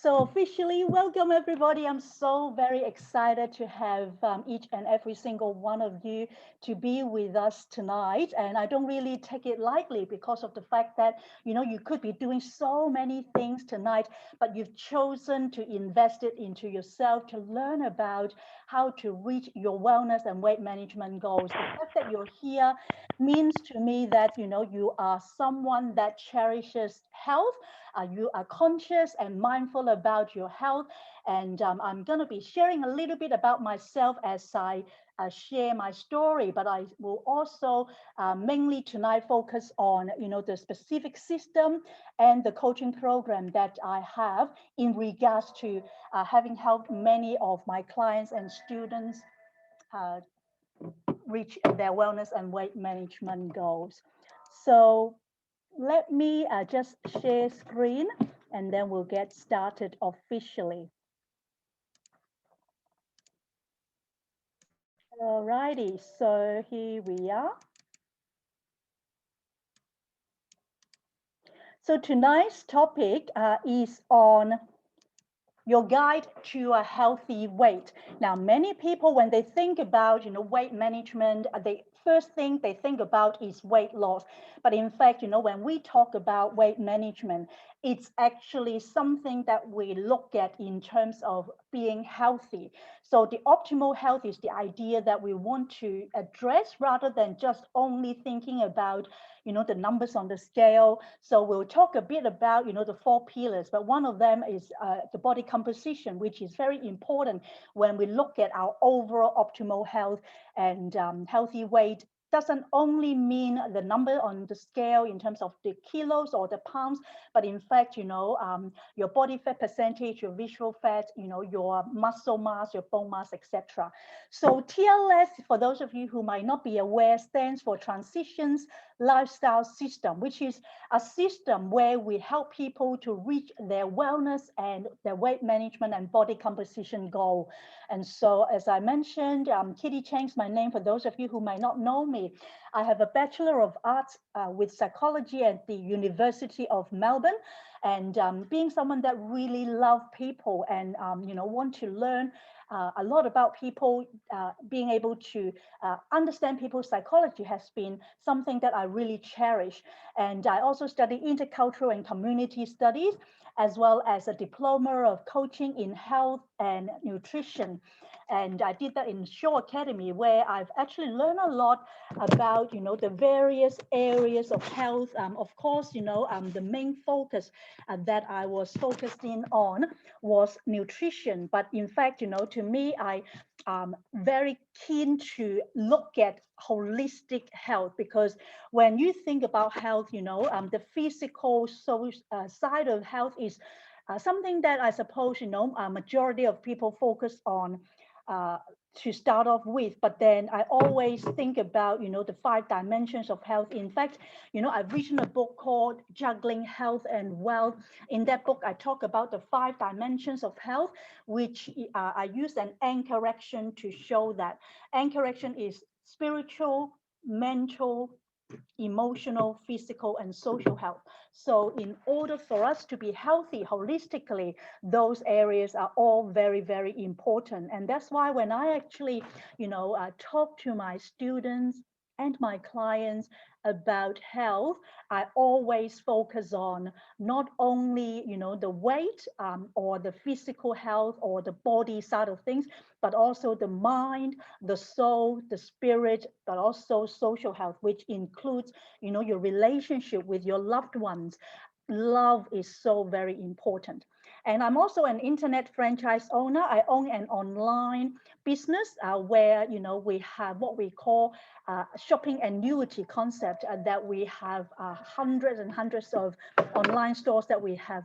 So officially, welcome everybody. I'm so very excited to have each and every single one of you to be with us tonight. And I don't really take it lightly because of the fact that, you could be doing so many things tonight, but you've chosen to invest it into yourself to learn about how to reach your wellness and weight management goals. The fact that you're here means to me that, you are someone that cherishes health. You are conscious and mindful about your health. And I'm going to be sharing a little bit about myself as I share my story, but I will also mainly tonight focus on, the specific system and the coaching program that I have in regards to having helped many of my clients and students uh, reach their wellness and weight management goals. So let me just share screen and then we'll get started officially. Alrighty, so here we are. So tonight's topic is on your guide to a healthy weight. Now, many people, when they think about, weight management, they first thing they think about is weight loss. But in fact, when we talk about weight management, it's actually something that we look at in terms of being healthy. So the optimal health is the idea that we want to address rather than just only thinking about the numbers on the scale. So we'll talk a bit about, the four pillars, but one of them is the body composition, which is very important when we look at our overall optimal health and healthy weight. Doesn't only mean the number on the scale in terms of the kilos or the pounds, but in fact, your body fat percentage, your visceral fat, your muscle mass, your bone mass, etc. So TLS, for those of you who might not be aware, stands for Transitions Lifestyle System, which is a system where we help people to reach their wellness and their weight management and body composition goal. And so, as I mentioned, Kitty Chang's my name for those of you who might not know me. I have a Bachelor of Arts with Psychology at the University of Melbourne. And being someone that really love people and, want to learn a lot about people, being able to understand people's psychology has been something that I really cherish. And I also study intercultural and community studies, as well as a diploma of coaching in health and nutrition. And I did that in Shaw Academy, where I've actually learned a lot about, the various areas of health. Of course, the main focus that I was focused in on was nutrition. But in fact, to me, I very keen to look at holistic health, because when you think about health, the physical side of health is something that I suppose, a majority of people focus on uh, to start off with. But then I always think about, the 5 dimensions of health. In fact, I've written a book called Juggling Health and Wealth. In that book, I talk about the 5 dimensions of health, which I use an anchor action to show that. Anchor action is spiritual, mental, emotional, physical, and social health. So in order for us to be healthy holistically, those areas are all very, very important. And that's why when I actually, talk to my students and my clients about health, I always focus on not only, the weight or the physical health or the body side of things, but also the mind, the soul, the spirit, but also social health, which includes, your relationship with your loved ones. Love is so very important. And I'm also an internet franchise owner. I own an online business where, we have what we call shopping annuity concept, that we have hundreds and hundreds of online stores that we have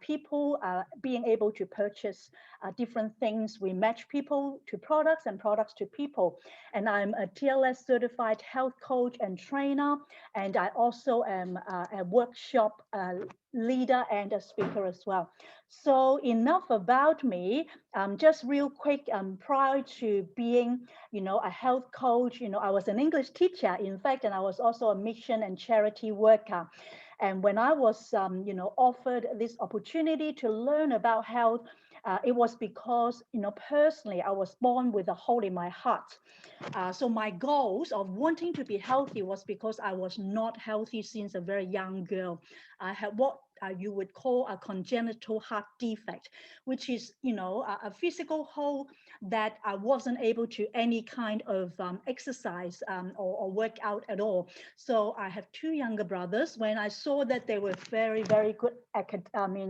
people being able to purchase different things. We match people to products and products to people. And I'm a TLS certified health coach and trainer. And I also am a workshop leader and a speaker as well. So enough about me. Just real quick, prior to being, a health coach, I was an English teacher, in fact, and I was also a mission and charity worker. And when I was, offered this opportunity to learn about health, it was because, personally, I was born with a hole in my heart. So my goals of wanting to be healthy was because I was not healthy since a very young girl. I had what you would call a congenital heart defect, which is, a physical hole that I wasn't able to any kind of exercise or work out at all. So I have two younger brothers. When I saw that they were very, very good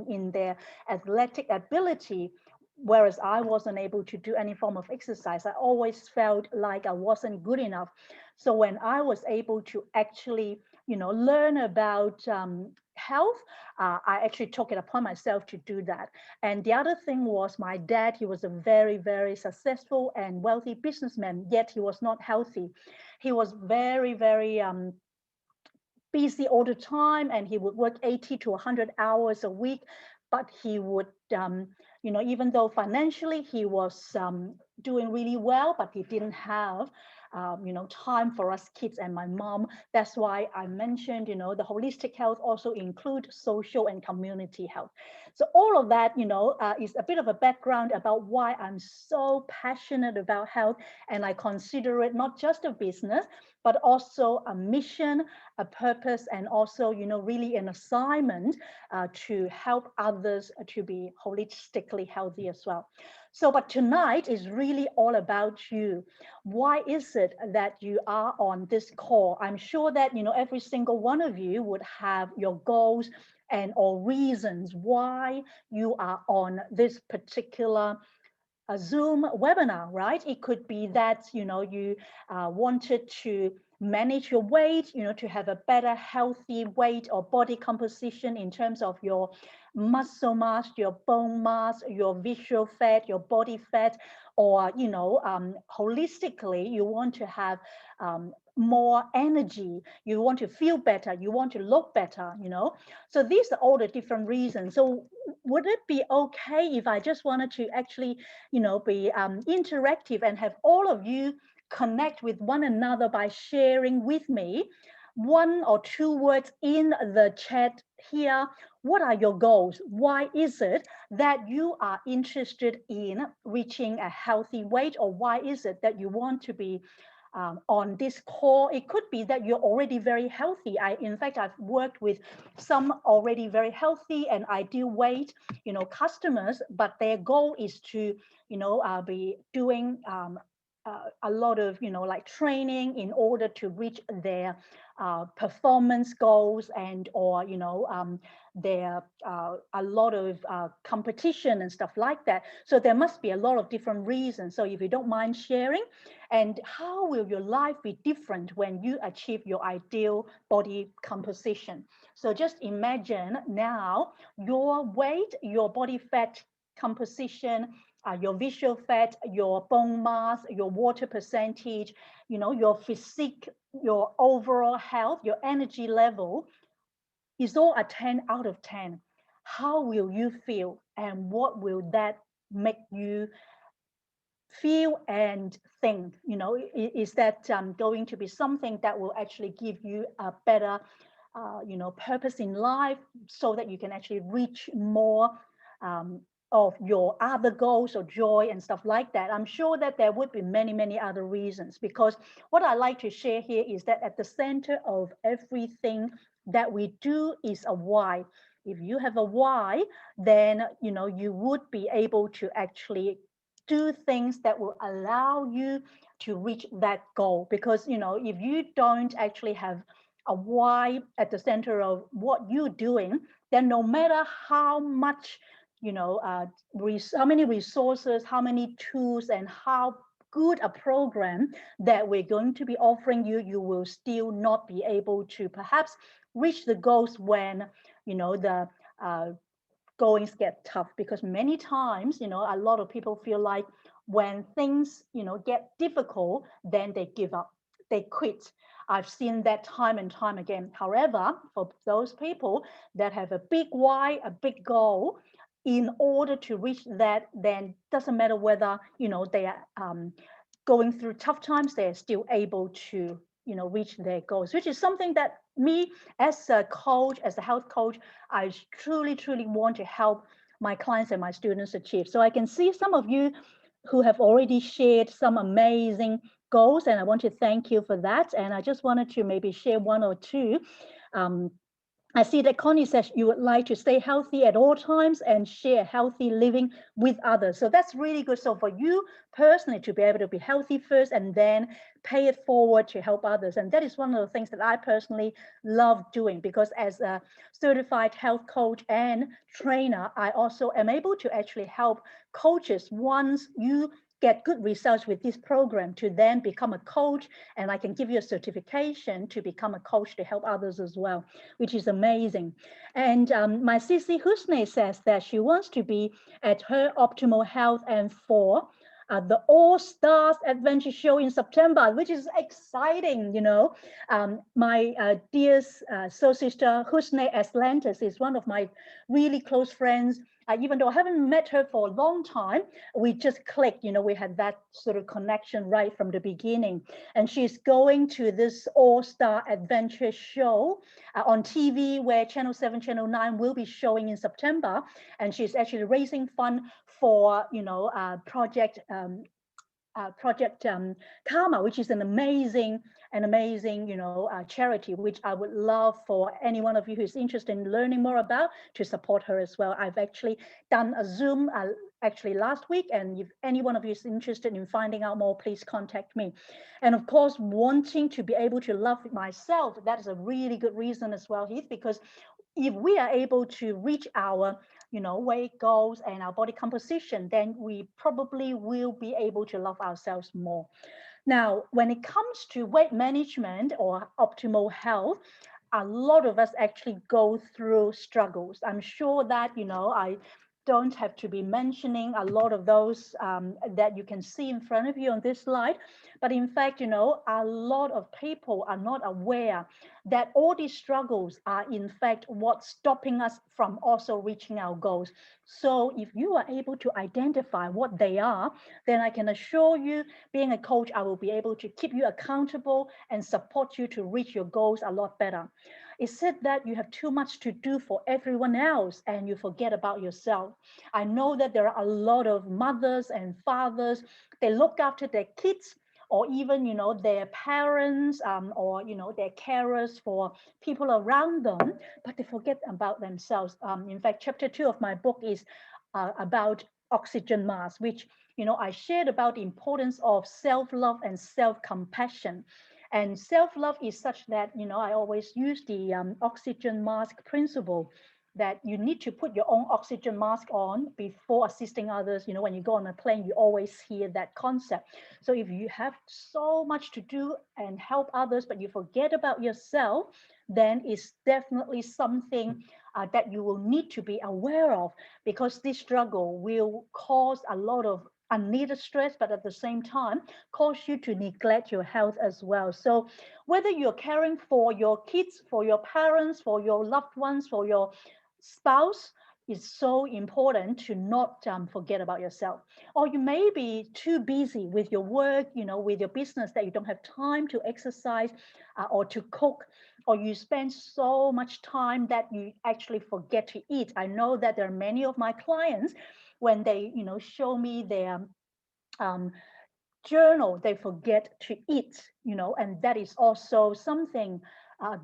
in their athletic ability, whereas I wasn't able to do any form of exercise, I always felt like I wasn't good enough. So when I was able to actually, learn about health, I actually took it upon myself to do that. And the other thing was my dad, he was a very, very successful and wealthy businessman, yet he was not healthy. He was very, very busy all the time, and he would work 80 to 100 hours a week, but he would even though financially he was doing really well, but he didn't have time for us kids and my mom. That's why I mentioned, the holistic health also include social and community health. So all of that, is a bit of a background about why I'm so passionate about health, and I consider it not just a business, but also a mission, a purpose, and also, really an assignment to help others to be holistically healthy as well. So, but tonight is really all about you. Why is it that you are on this call? I'm sure that, every single one of you would have your goals and or reasons why you are on this particular a Zoom webinar, right? It could be that, you wanted to manage your weight, to have a better healthy weight or body composition in terms of your muscle mass, your bone mass, your visceral fat, your body fat, or, holistically, you want to have more energy, you want to feel better, you want to look better, So these are all the different reasons. So would it be okay if I just wanted to actually be interactive and have all of you connect with one another by sharing with me one or two words in the chat here? What are your goals? Why is it that you are interested in reaching a healthy weight, or why is it that you want to be on this call? It could be that you're already very healthy. In fact, I've worked with some already very healthy and ideal weight, customers, but their goal is to, be doing a lot of, like training in order to reach their performance goals and or, their a lot of competition and stuff like that. So there must be a lot of different reasons. So if you don't mind sharing, and how will your life be different when you achieve your ideal body composition? So just imagine now your weight, your body fat composition, your visceral fat, your bone mass, your water percentage, your physique, your overall health, your energy level is all a 10 out of 10. How will you feel, and what will that make you feel and think? Is that going to be something that will actually give you a better purpose in life, so that you can actually reach more of your other goals or joy and stuff like that? I'm sure that there would be many, many other reasons, because what I like to share here is that at the center of everything that we do is a why. If you have a why, then you would be able to actually do things that will allow you to reach that goal. Because if you don't actually have a why at the center of what you're doing, then no matter how much how many resources, how many tools, and how good a program that we're going to be offering you, you will still not be able to perhaps reach the goals when the goings get tough. Because many times, a lot of people feel like when things, get difficult, then they give up, they quit. I've seen that time and time again. However, for those people that have a big why, a big goal, in order to reach that, then doesn't matter whether, they are going through tough times, they're still able to, reach their goals, which is something that me as a coach, as a health coach, I truly, truly want to help my clients and my students achieve. So I can see some of you who have already shared some amazing goals, and I want to thank you for that. And I just wanted to maybe share one or two. I see that Connie says you would like to stay healthy at all times and share healthy living with others. So that's really good. So for you personally to be able to be healthy first and then pay it forward to help others. And that is one of the things that I personally love doing, because as a certified health coach and trainer, I also am able to actually help coaches once you get good results with this program to then become a coach, and I can give you a certification to become a coach to help others as well, which is amazing. And my Sissy Husney says that she wants to be at her optimal health and for the All Stars Adventure Show in September, which is exciting, you know. My dear soul sister Husney Atlantis is one of my really close friends. Even though I haven't met her for a long time, we just clicked, you know, we had that sort of connection right from the beginning. And she's going to this all-star adventure show on TV, where Channel 7, Channel 9 will be showing in September. And she's actually raising fund for, you know, Project Karma, which is an amazing, you know, charity, which I would love for any one of you who's interested in learning more about to support her as well. I've actually done a Zoom actually last week, and if any one of you is interested in finding out more, please contact me. And of course, wanting to be able to love myself, that is a really good reason as well, Heath, because if we are able to reach our, you know, weight goals and our body composition, then we probably will be able to love ourselves more. Now, when it comes to weight management or optimal health, a lot of us actually go through struggles. I'm sure that, you know, I don't have to be mentioning a lot of those that you can see in front of you on this slide. But in fact, you know, a lot of people are not aware that all these struggles are in fact what's stopping us from also reaching our goals. So if you are able to identify what they are, then I can assure you, being a coach, I will be able to keep you accountable and support you to reach your goals a lot better. It's said that you have too much to do for everyone else and you forget about yourself. I know that there are a lot of mothers and fathers, they look after their kids, or even, you know, their parents, or, you know, their carers for people around them, but they forget about themselves. In fact, chapter 2 of my book is about oxygen mask, which, you know, I shared about the importance of self-love and self-compassion. And self-love is such that, you know, I always use the oxygen mask principle, that you need to put your own oxygen mask on before assisting others. You know, when you go on a plane, you always hear that concept. So if you have so much to do and help others, but you forget about yourself, then it's definitely something that you will need to be aware of, because this struggle will cause a lot of unneeded stress, but at the same time, cause you to neglect your health as well. So whether you're caring for your kids, for your parents, for your loved ones, for your spouse, it's so important to not forget about yourself. Or you may be too busy with your work, you know, with your business, that you don't have time to exercise or to cook, or you spend so much time that you actually forget to eat. I know that there are many of my clients, when they, you know, show me their journal, they forget to eat, you know, and that is also something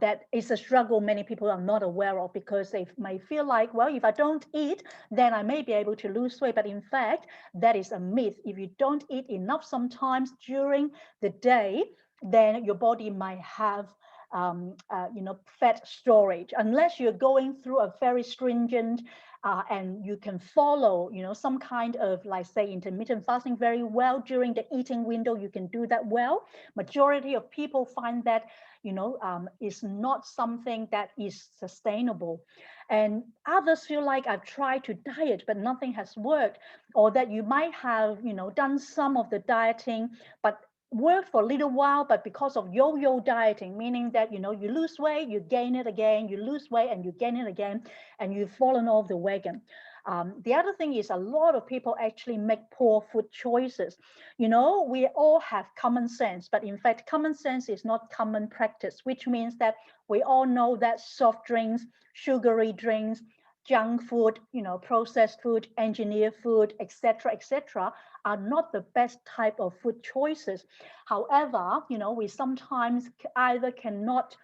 that is a struggle many people are not aware of, because they may feel like, well, if I don't eat, then I may be able to lose weight. But in fact, that is a myth. If you don't eat enough sometimes during the day, then your body might have you know, fat storage, unless you're going through a very stringent and you can follow, you know, some kind of, like, say, intermittent fasting very well during the eating window, you can do that well. Majority of people find that, you know, is not something that is sustainable. And others feel like, I've tried to diet, but nothing has worked. Or that you might have, you know, done some of the dieting, but worked for a little while, but because of yo-yo dieting, meaning that, you know, you lose weight, you gain it again, you lose weight and you gain it again, and you've fallen off the wagon. The other thing is a lot of people actually make poor food choices. We all have common sense, but in fact, common sense is not common practice, which means that we all know that soft drinks, sugary drinks, junk food, processed food, engineered food, etc., are not the best type of food choices. However, we sometimes either cannot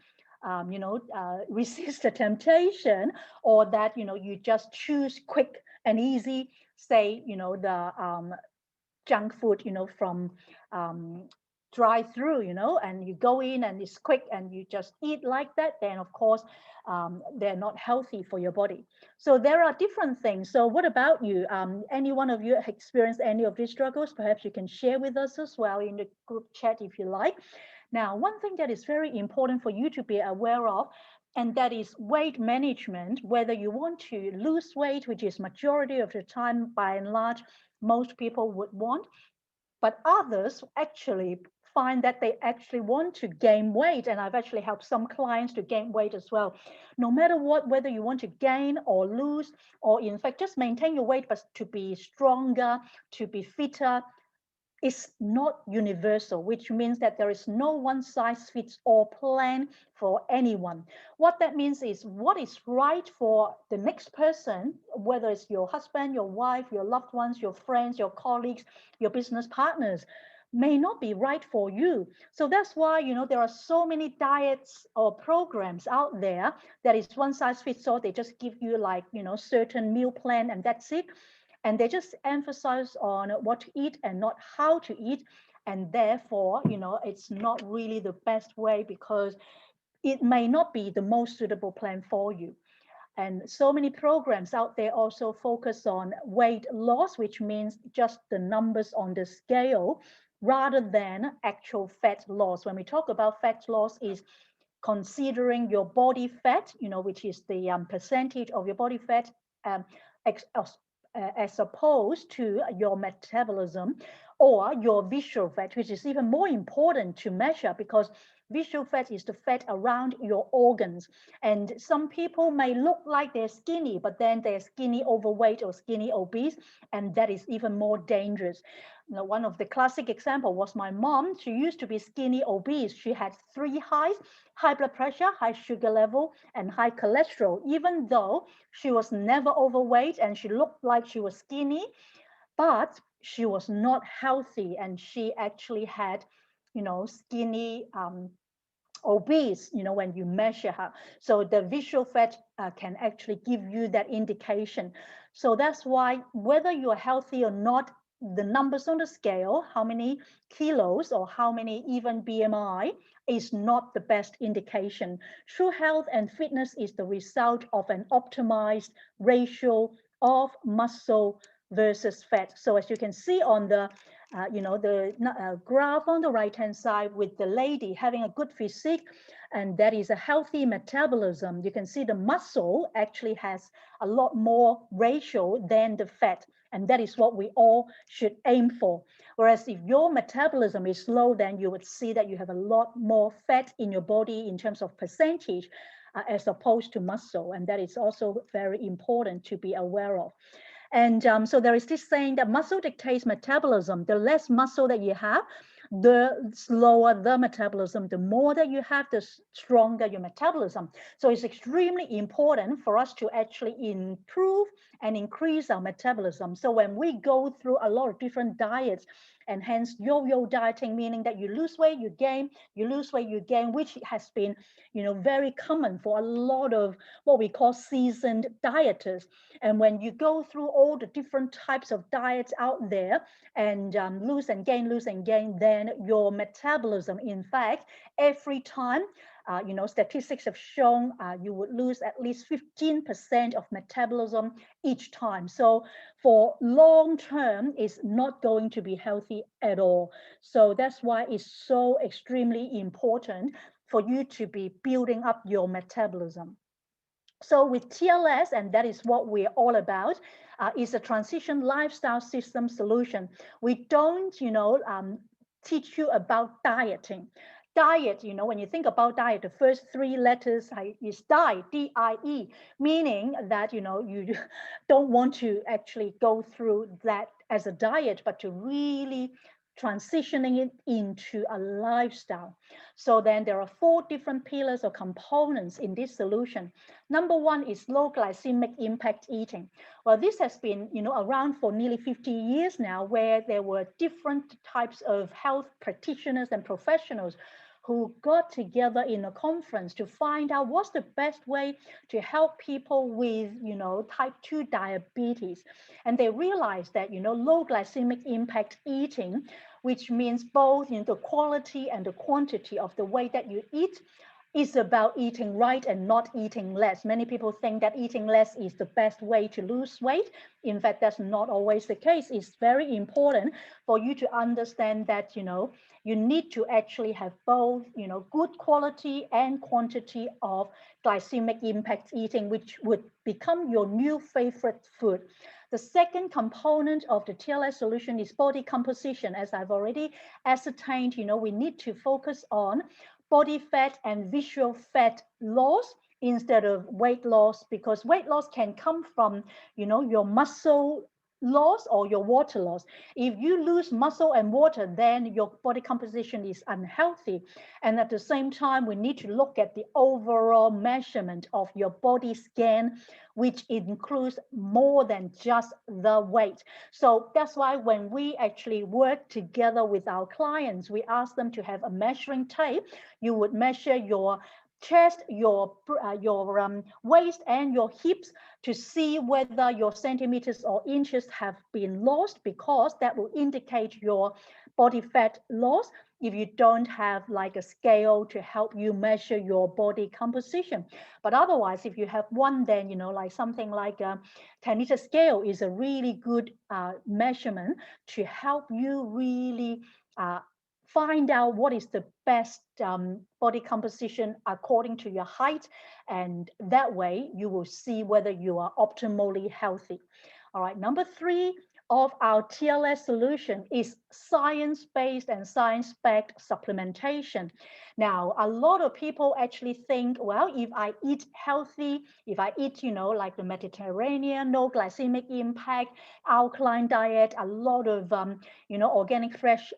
resist the temptation, or that you just choose quick and easy, say the junk food from drive through, and you go in and it's quick and you just eat like that, then of course they're not healthy for your body. So there are different things. So what about you? Any one of you experienced any of these struggles? Perhaps you can share with us as well in the group chat if you like. Now, one thing that is very important for you to be aware of, and that is weight management. Whether you want to lose weight, which is majority of the time, by and large, most people would want, but others actually find that they actually want to gain weight. And I've actually helped some clients to gain weight as well. No matter what, whether you want to gain or lose, or in fact just maintain your weight, but to be stronger, to be fitter, is not universal, which means that there is no one size fits all plan for anyone. What that means is what is right for the next person, whether it's your husband, your wife, your loved ones, your friends, your colleagues, your business partners, may not be right for you. So that's why, there are so many diets or programs out there that is one size fits all. They just give you like, certain meal plan and that's it. And they just emphasize on what to eat and not how to eat. And therefore, it's not really the best way, because it may not be the most suitable plan for you. And so many programs out there also focus on weight loss, which means just the numbers on the scale rather than actual fat loss. When we talk about fat loss, is considering your body fat, which is the percentage of your body fat, um, as opposed to your metabolism, or your visceral fat, which is even more important to measure, because visceral fat is the fat around your organs. And some people may look like they're skinny, but then they're skinny overweight or skinny obese, and that is even more dangerous. One of the classic example was my mom. She used to be skinny obese. She had three highs: high blood pressure, high sugar level, and high cholesterol, even though she was never overweight and she looked like she was skinny, but she was not healthy, and she actually had, skinny obese, when you measure her. So the visual fat can actually give you that indication. So that's why whether you're healthy or not, the numbers on the scale, how many kilos or how many even BMI, is not the best indication. True health and fitness is the result of an optimized ratio of muscle versus fat. So as you can see on the graph on the right hand side, with the lady having a good physique, and that is a healthy metabolism, you can see the muscle actually has a lot more ratio than the fat, and that is what we all should aim for. Whereas if your metabolism is low, then you would see that you have a lot more fat in your body in terms of percentage, as opposed to muscle, and that is also very important to be aware of. And so there is this saying that muscle dictates metabolism. The less muscle that you have, the slower the metabolism. The more that you have, the stronger your metabolism. So it's extremely important for us to actually improve and increase our metabolism. So when we go through a lot of different diets, and hence yo-yo dieting, meaning that you lose weight, you gain, you lose weight, you gain, which has been, very common for a lot of what we call seasoned dieters. And when you go through all the different types of diets out there, and lose and gain, then your metabolism, in fact, every time, statistics have shown you would lose at least 15% of metabolism each time. So for long term, it's not going to be healthy at all. So that's why it's so extremely important for you to be building up your metabolism. So with TLS, and that is what we're all about, is a transition lifestyle system solution. We don't, teach you about dieting. diet, when you think about diet, the first three letters is die, D-I-E, meaning that, you don't want to actually go through that as a diet, but to really transitioning it into a lifestyle. So then there are four different pillars or components in this solution. Number one is low glycemic impact eating. Well, this has been, around for nearly 50 years now, where there were different types of health practitioners and professionals who got together in a conference to find out what's the best way to help people with, type 2 diabetes. And they realized that, low glycemic impact eating, which means both the quality and the quantity of the way that you eat, is about eating right and not eating less. Many people think that eating less is the best way to lose weight. In fact, that's not always the case. It's very important for you to understand that, you need to actually have both, good quality and quantity of glycemic impact eating, which would become your new favorite food. The second component of the TLS solution is body composition. As I've already ascertained, we need to focus on body fat and visceral fat loss instead of weight loss, because weight loss can come from, your muscle loss or your water loss. If you lose muscle and water, then your body composition is unhealthy. And at the same time, we need to look at the overall measurement of your body scan, which includes more than just the weight. So that's why when we actually work together with our clients, we ask them to have a measuring tape. You would measure your chest, your waist and your hips to see whether your centimeters or inches have been lost, because that will indicate your body fat loss if you don't have like a scale to help you measure your body composition. But otherwise, if you have one, then, like something like a 10-liter scale is a really good measurement to help you really find out what is the best body composition according to your height. And that way you will see whether you are optimally healthy. All right, number three of our TLS solution is science-based and science-backed supplementation. Now, a lot of people actually think, well, if I eat healthy, if I eat, like the Mediterranean, no glycemic impact, alkaline diet, a lot of, organic fresh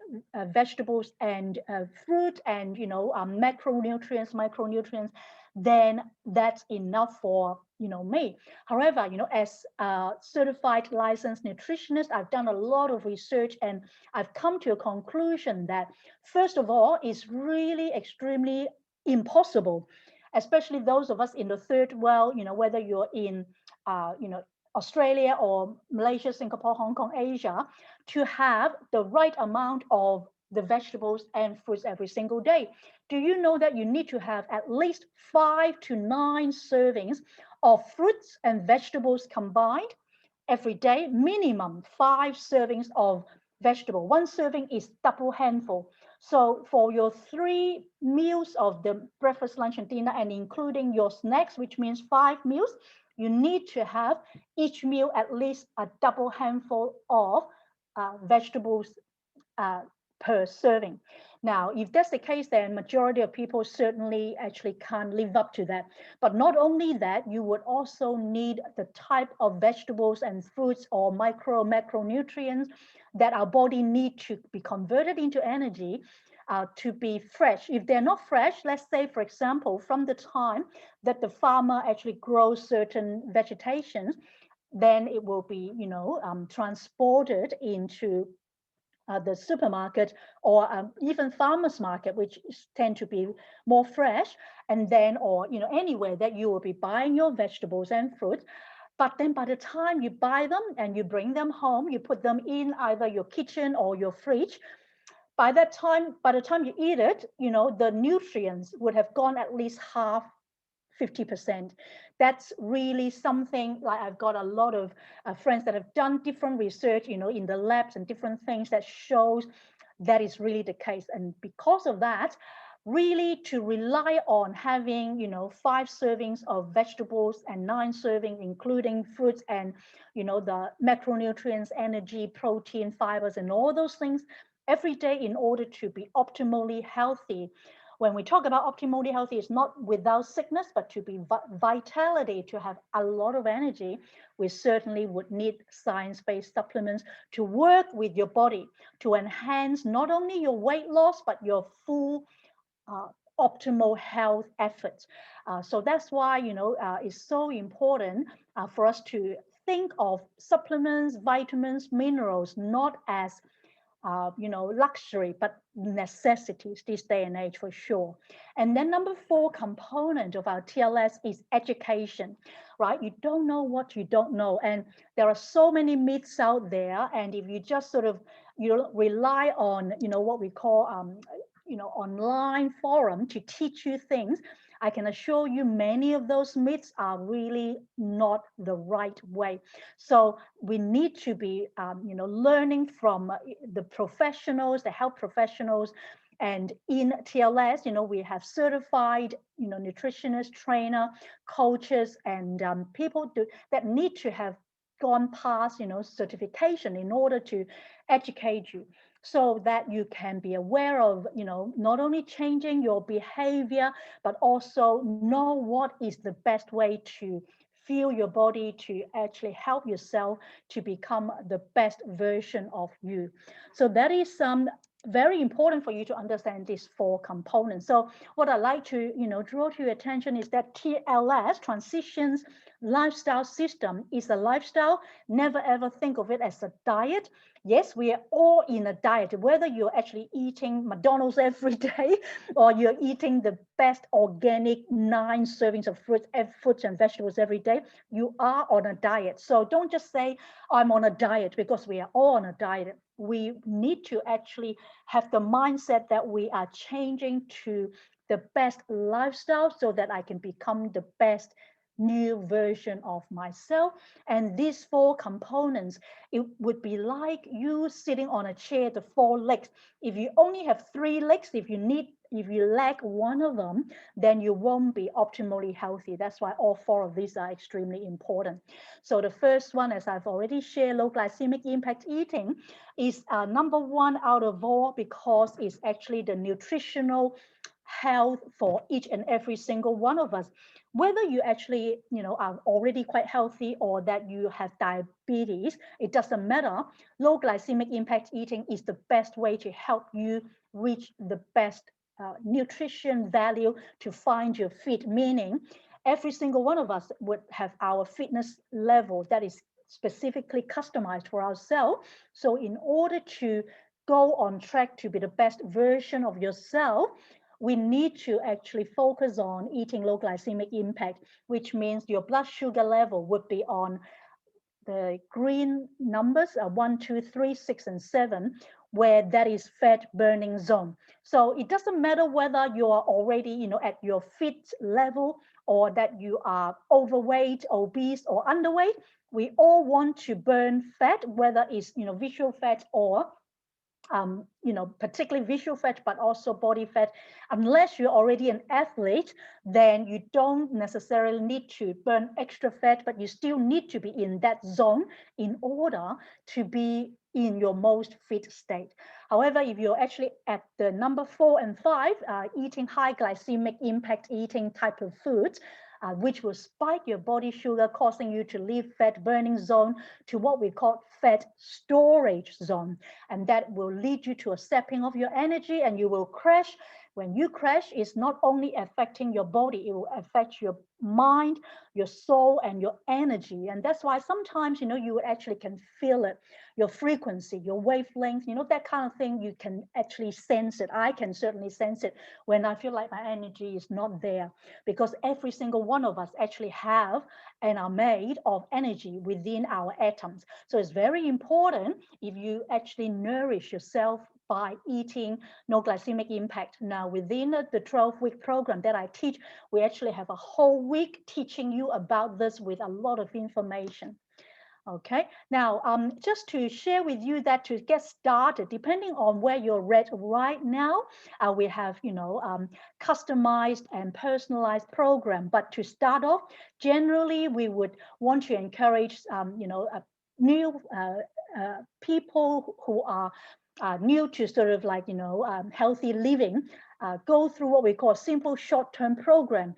vegetables and fruit and, macronutrients, micronutrients, then that's enough for, me. However, as a certified licensed nutritionist, I've done a lot of research and I've come to a conclusion that, first of all, it's really extremely impossible, especially those of us in the third world, whether you're in, Australia or Malaysia, Singapore, Hong Kong, Asia, to have the right amount of the vegetables and fruits every single day. Do you know that you need to have at least 5 to 9 servings of fruits and vegetables combined every day? Minimum 5 servings of vegetable. One serving is double handful. So for your 3 meals of the breakfast, lunch, and dinner, and including your snacks, which means 5 meals, you need to have each meal at least a double handful of vegetables per serving. Now, if that's the case, then majority of people certainly actually can't live up to that. But not only that, you would also need the type of vegetables and fruits or macronutrients that our body need to be converted into energy to be fresh. If they're not fresh, let's say, for example, from the time that the farmer actually grows certain vegetations, then it will be, transported into the supermarket or even farmers market, which tend to be more fresh, and then, or anywhere that you will be buying your vegetables and fruit. But then by the time you buy them and you bring them home, you put them in either your kitchen or your fridge. By the time you eat it, the nutrients would have gone at least half, 50%. That's really something. Like, I've got a lot of friends that have done different research, in the labs and different things that shows that is really the case. And because of that, really to rely on having, 5 servings of vegetables and 9 servings, including fruits and, the macronutrients, energy, protein, fibers, and all those things every day in order to be optimally healthy When we talk about optimally healthy, it's not without sickness, but to be vitality, to have a lot of energy, we certainly would need science-based supplements to work with your body to enhance not only your weight loss, but your full uh, optimal health efforts. So that's why, it's so important for us to think of supplements, vitamins, minerals, not as luxury, but necessities this day and age for sure. And then number 4 component of our TLS is education, right? You don't know what you don't know. And there are so many myths out there. And if you just sort of, rely on, what we call, online forum to teach you things, I can assure you many of those myths are really not the right way. So we need to be, learning from the professionals, the health professionals. And in TLS, we have certified, nutritionists, trainer, coaches, and people that need to have gone past, certification in order to educate you so that you can be aware of, not only changing your behavior, but also know what is the best way to feel your body, to actually help yourself to become the best version of you. So that is very important for you to understand these 4 components. So what I like to draw to your attention is that TLS, transitions lifestyle system, is a lifestyle. Never ever think of it as a diet. Yes, we are all in a diet, whether you're actually eating McDonald's every day or you're eating the best organic 9 servings of fruits and vegetables every day, you are on a diet. So don't just say, I'm on a diet, because we are all on a diet. We need to actually have the mindset that we are changing to the best lifestyle so that I can become the best new version of myself. And these 4 components, it would be like you sitting on a chair, the 4 legs. If you only have 3 legs, if you lack one of them, then you won't be optimally healthy. That's why all 4 of these are extremely important. So the first one, as I've already shared, low glycemic impact eating is number 1 out of all, because it's actually the nutritional health for each and every single one of us, whether you actually are already quite healthy or that you have diabetes. It doesn't matter. Low glycemic impact eating is the best way to help you reach the best nutrition value to find your fit, meaning every single one of us would have our fitness level that is specifically customized for ourselves. So in order to go on track to be the best version of yourself, we need to actually focus on eating low glycemic impact, which means your blood sugar level would be on the green numbers, 1, 2, 3, 6, and 7, where that is fat burning zone. So it doesn't matter whether you are already, at your fit level, or that you are overweight, obese, or underweight. We all want to burn fat, whether it's, visual fat or particularly visual fat, but also body fat. Unless you're already an athlete, then you don't necessarily need to burn extra fat, but you still need to be in that zone in order to be in your most fit state. However, if you're actually at the number 4 and 5, eating high glycemic impact eating type of foods, which will spike your body sugar, causing you to leave fat burning zone to what we call fat storage zone. And that will lead you to a sapping of your energy, and you will crash. When you crash, it's not only affecting your body, it will affect your mind, your soul, and your energy. And that's why sometimes, you actually can feel it, your frequency, your wavelength, that kind of thing, you can actually sense it. I can certainly sense it when I feel like my energy is not there, because every single one of us actually have and are made of energy within our atoms. So it's very important if you actually nourish yourself by eating no glycemic impact. Now, within the 12-week program that I teach, we actually have a whole week teaching you about this with a lot of information. Okay, now just to share with you that to get started, depending on where you're at right now, we have customized and personalized program. But to start off, generally we would want to encourage new people who are new to sort of like healthy living. go through what we call a simple short-term program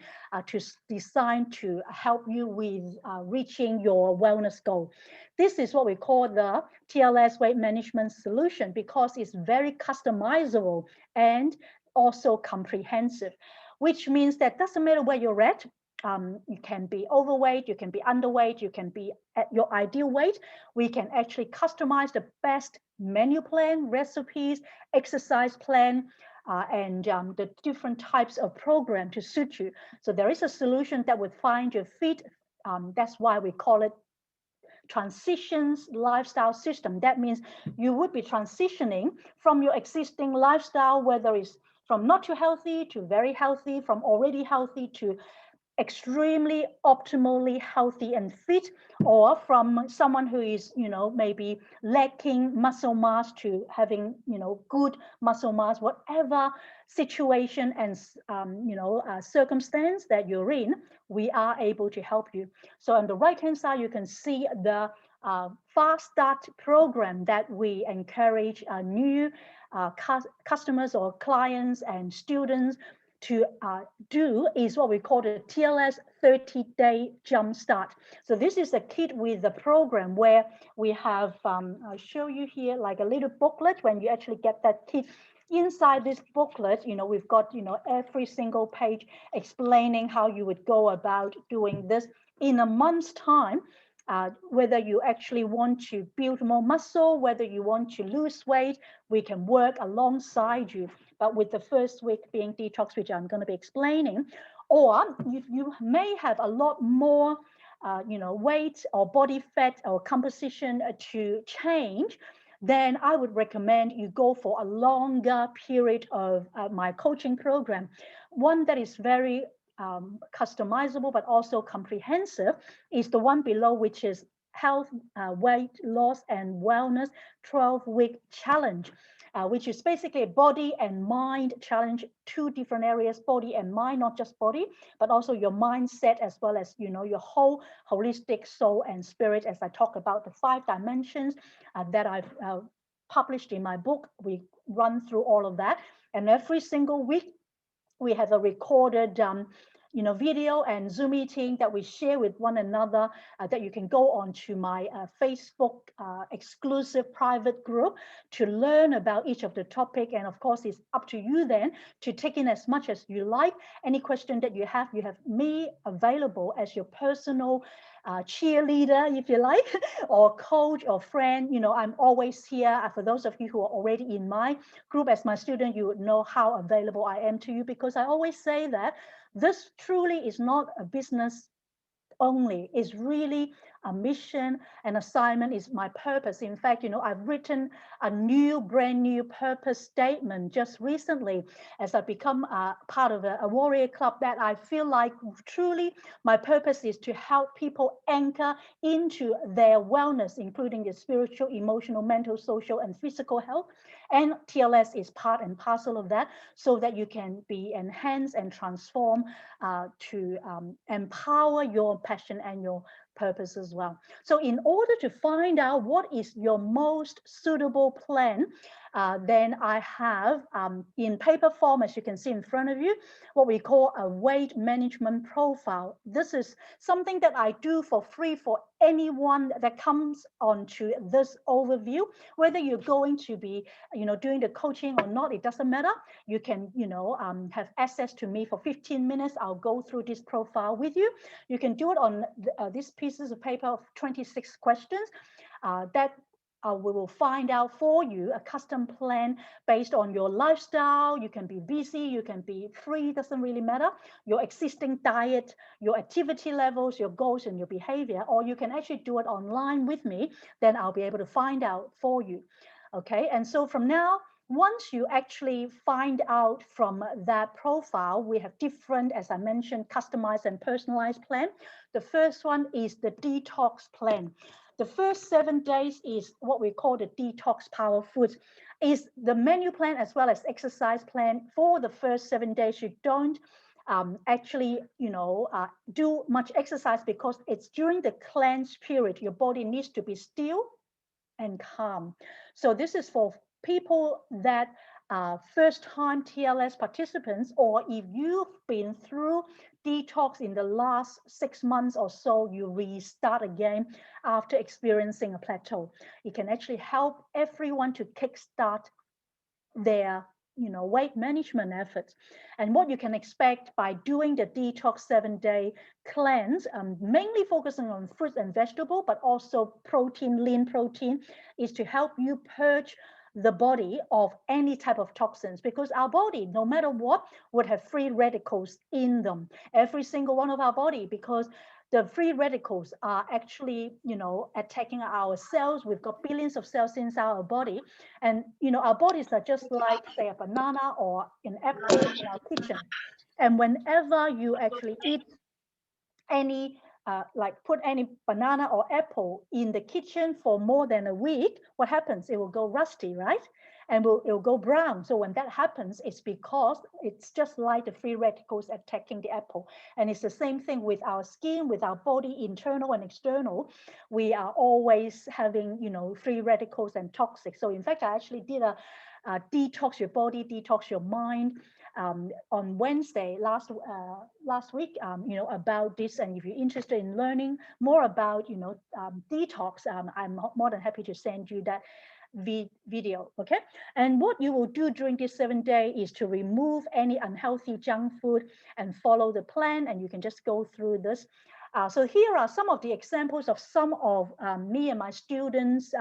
designed to help you with reaching your wellness goal. This is what we call the TLS weight management solution because it's very customizable and also comprehensive, which means that doesn't matter where you're at. You can be overweight, you can be underweight, you can be at your ideal weight. We can actually customize the best menu plan, recipes, exercise plan, and the different types of program to suit you. So there is a solution that would find your fit. That's why we call it transitions lifestyle system. That means you would be transitioning from your existing lifestyle, whether it's from not too healthy to very healthy, from already healthy to extremely optimally healthy and fit, or from someone who is, maybe lacking muscle mass to having, good muscle mass, whatever situation and, circumstance that you're in, we are able to help you. So on the right-hand side, you can see the Fast Start program that we encourage new customers or clients and students to do is what we call the TLS 30-day jump start. So this is a kit with the program where we have, I'll show you here like a little booklet. When you actually get that kit, inside this booklet, we've got, every single page explaining how you would go about doing this in a month's time. Whether you actually want to build more muscle, whether you want to lose weight, we can work alongside you. But with the first week being detox, which I'm going to be explaining, or you may have a lot more, weight or body fat or composition to change, then I would recommend you go for a longer period of my coaching program, one that is very customizable but also comprehensive is the one below, which is health, weight loss and wellness 12-week challenge, which is basically a body and mind challenge, two different areas, body and mind, not just body, but also your mindset as well as, your whole holistic soul and spirit, as I talk about the 5 dimensions that I've published in my book. We run through all of that. And every single week, we have a recorded video and Zoom meeting that we share with one another that you can go on to my Facebook exclusive private group to learn about each of the topic. And of course, it's up to you then to take in as much as you like. Any question that you have me available as your personal cheerleader, if you like, or coach or friend. I'm always here. For those of you who are already in my group as my student, you would know how available I am to you, because I always say that this truly is not a business only. It's really a mission and assignment, is my purpose. In fact, I've written a brand new purpose statement just recently as I've become part of a warrior club, that I feel like truly my purpose is to help people anchor into their wellness, including their spiritual, emotional, mental, social, and physical health. And TLS is part and parcel of that, so that you can be enhanced and transformed to empower your passion and your purpose as well. So in order to find out what is your most suitable plan, then I have in paper form, as you can see in front of you, what we call a weight management profile. This is something that I do for free for anyone that comes onto this overview. Whether you're going to be, doing the coaching or not, it doesn't matter. You can, have access to me for 15 minutes. I'll go through this profile with you. You can do it on these pieces of paper of 26 questions that we will find out for you a custom plan based on your lifestyle. You can be busy, you can be free, doesn't really matter. Your existing diet, your activity levels, your goals and your behavior, or you can actually do it online with me. Then I'll be able to find out for you. Okay, and so from now, once you actually find out from that profile, we have different, as I mentioned, customized and personalized plan. The first one is the detox plan. The first 7 days is what we call the detox power foods. Is the menu plan as well as exercise plan for the first 7 days. You don't actually, do much exercise, because it's during the cleanse period. Your body needs to be still and calm. So this is for people that first-time TLS participants, or if you've been through detox in the last 6 months or so, you restart again after experiencing a plateau. It can actually help everyone to kickstart their weight management efforts. And what you can expect by doing the detox 7-day cleanse, mainly focusing on fruits and vegetable, but also protein, lean protein, is to help you purge the body of any type of toxins, because our body, no matter what, would have free radicals in them, every single one of our body, because the free radicals are actually, attacking our cells. We've got billions of cells inside our body. And, our bodies are just like, say, a banana or an apple in our kitchen. And whenever you actually eat any, like put any banana or apple in the kitchen for more than a week, what happens? It will go rusty, right? And it will go brown. So when that happens, it's because it's just like the free radicals attacking the apple. And it's the same thing with our skin, with our body, internal and external. We are always having, free radicals and toxic. So in fact, I actually did a detox your body, detox your mind on Wednesday last week, about this. And if you're interested in learning more about, detox, I'm more than happy to send you that video. Okay. And what you will do during this 7-day is to remove any unhealthy junk food and follow the plan. And you can just go through this. So here are some of the examples of some of me and my students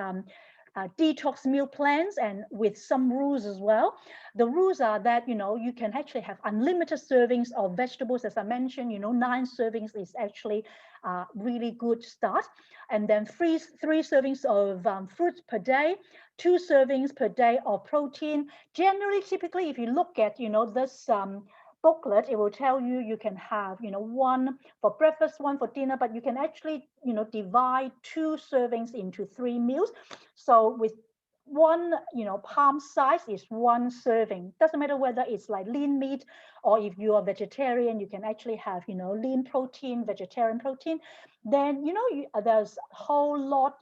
detox meal plans, and with some rules as well. The rules are that, you can actually have unlimited servings of vegetables. As I mentioned, 9 servings is actually a really good start. And then three servings of fruits per day, 2 servings per day of protein. Generally, typically, if you look at, this booklet, it will tell you you can have, one for breakfast, one for dinner, but you can actually, divide 2 servings into 3 meals. So with one, palm size is 1 serving. Doesn't matter whether it's like lean meat, or if you are vegetarian, you can actually have, lean protein, vegetarian protein. Then, there's a whole lot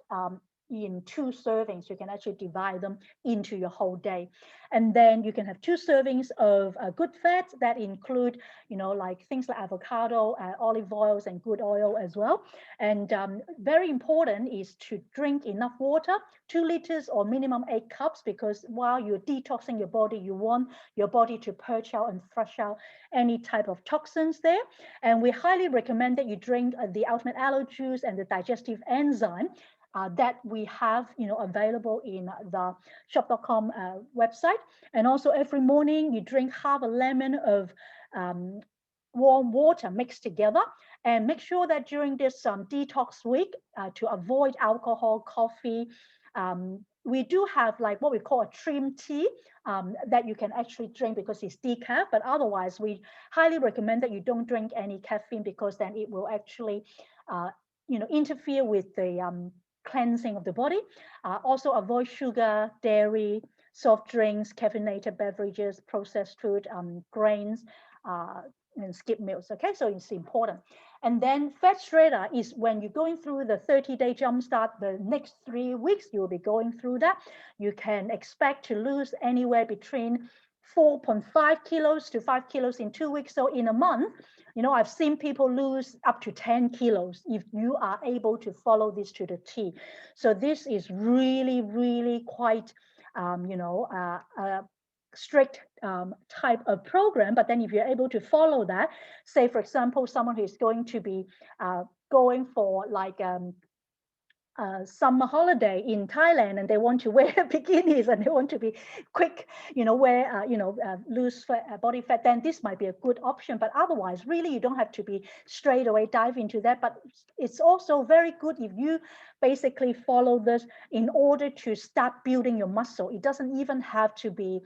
in 2 servings. You can actually divide them into your whole day. And then you can have 2 servings of good fats that include, like things like avocado, olive oils, and good oil as well. And very important is to drink enough water, 2 liters or minimum 8 cups, because while you're detoxing your body, you want your body to purge out and flush out any type of toxins there. And we highly recommend that you drink the Ultimate Aloe Juice and the digestive enzyme that we have, available in the shop.com website. And also every morning you drink half a lemon of warm water mixed together, and make sure that during this detox week to avoid alcohol, coffee. We do have like what we call a trim tea that you can actually drink because it's decaf, but otherwise we highly recommend that you don't drink any caffeine, because then it will actually interfere with the cleansing of the body. Also avoid sugar, dairy, soft drinks, caffeinated beverages, processed food, grains, and skip meals. Okay, so it's important. And then fat shredder is when you're going through the 30-day jumpstart. The next 3 weeks you will be going through that. You can expect to lose anywhere between 4.5 kilos to 5 kilos in 2 weeks. So in a month, I've seen people lose up to 10 kilos if you are able to follow this to the T. So this is really, really quite, strict type of program. But then if you're able to follow that, say, for example, someone who is going to be going for like summer holiday in Thailand, and they want to wear bikinis and they want to be quick, wear, lose body fat, then this might be a good option. But otherwise, really, you don't have to be straight away dive into that. But it's also very good if you basically follow this in order to start building your muscle. It doesn't even have to be